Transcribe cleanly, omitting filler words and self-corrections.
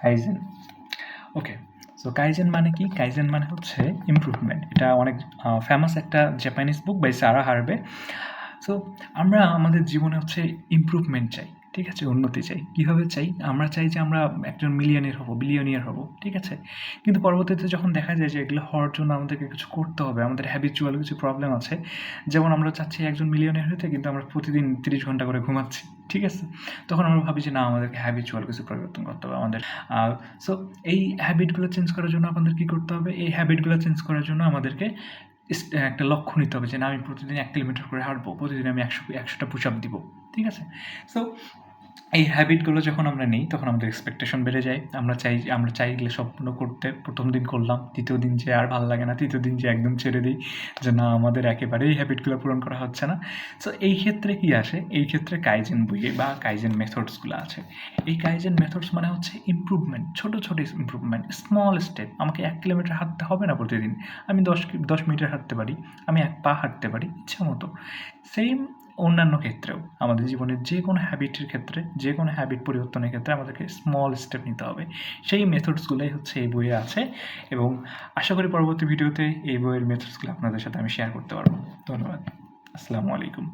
Kaizen. ওকে, so kaizen মানে কি? Kaizen মানে হচ্ছে ইমপ্রুভমেন্ট। এটা অনেক ফেমাস একটা Japanese book by Sarah Harvey. So আমরা আমাদের জীবনে হচ্ছে ইমপ্রুভমেন্ট চাই, ঠিক আছে? উন্নতি চাই। কীভাবে চাই? আমরা চাই যে আমরা একজন মিলিয়নিয়ার হব, বিলিয়নিয়ার হব, ঠিক আছে? কিন্তু পরবর্তীতে যখন দেখা যায় যে এগুলো হওয়ার জন্য আমাদেরকে কিছু করতে হবে, আমাদের হ্যাবিচুয়াল কিছু প্রবলেম আছে। যেমন আমরা চাচ্ছি একজন মিলিয়নিয়ার হতে, কিন্তু আমরা প্রতিদিন 30 ঘন্টা করে ঘুমাচ্ছি, ঠিক আছে? তখন আমরা ভাবি যে না, আমাদেরকে হ্যাবিচুয়াল কিছু পরিবর্তন করতে হবে আমাদের। সো এই হ্যাবিটগুলো চেঞ্জ করার জন্য আমাদের কী করতে হবে? এই হ্যাবিটগুলো চেঞ্জ করার জন্য আমাদেরকে একটা লক্ষ্য নিতে হবে যে না, আমি প্রতিদিন 1 কিলোমিটার করে হাঁটবো, প্রতিদিন আমি 100টা পুশ আপ দিব, ঠিক আছে? সো এই হ্যাবিটগুলো যখন আমরা নিই তখন আমাদের এক্সপেকটেশন বেড়ে যায়। আমরা চাই এগুলো সম্পূর্ণ করতে। ১ম দিন করলাম, ২য় দিন যেয়ে আর ভাল লাগে না, ৩য় দিন যেয়ে একদম ছেড়ে দিই যে না, আমাদের একেবারেই হ্যাবিটগুলো পূরণ করা হচ্ছে না। সো এই ক্ষেত্রে কী আসে? এই ক্ষেত্রে কাইজেন বইয়ে বা কাইজেন মেথডসগুলো আছে। এই কাইজেন মেথডস মানে হচ্ছে ইমপ্রুভমেন্ট, ছোট ইমপ্রুভমেন্ট, স্মল স্টেপ। আমাকে 1 কিলোমিটার হাঁটতে হবে না প্রতিদিন, আমি 10 মিটার হাঁটতে পারি, আমি 1 পা হাঁটতে পারি ইচ্ছা মতো। সেম অন্যান্য ক্ষেত্রেও আমাদের জীবনের যে কোনো হ্যাবিটের ক্ষেত্রে, যে কোনো হ্যাবিট পরিবর্তনের ক্ষেত্রে আমাদেরকে স্মল স্টেপ নিতে হবে। সেই মেথডসগুলোই হচ্ছে এই বইয়ে আছে, এবং আশা করি পরবর্তী ভিডিওতে এই বইয়ের মেথডসগুলো আপনাদের সাথে আমি শেয়ার করতে পারবো। ধন্যবাদ। আসসালামু আলাইকুম।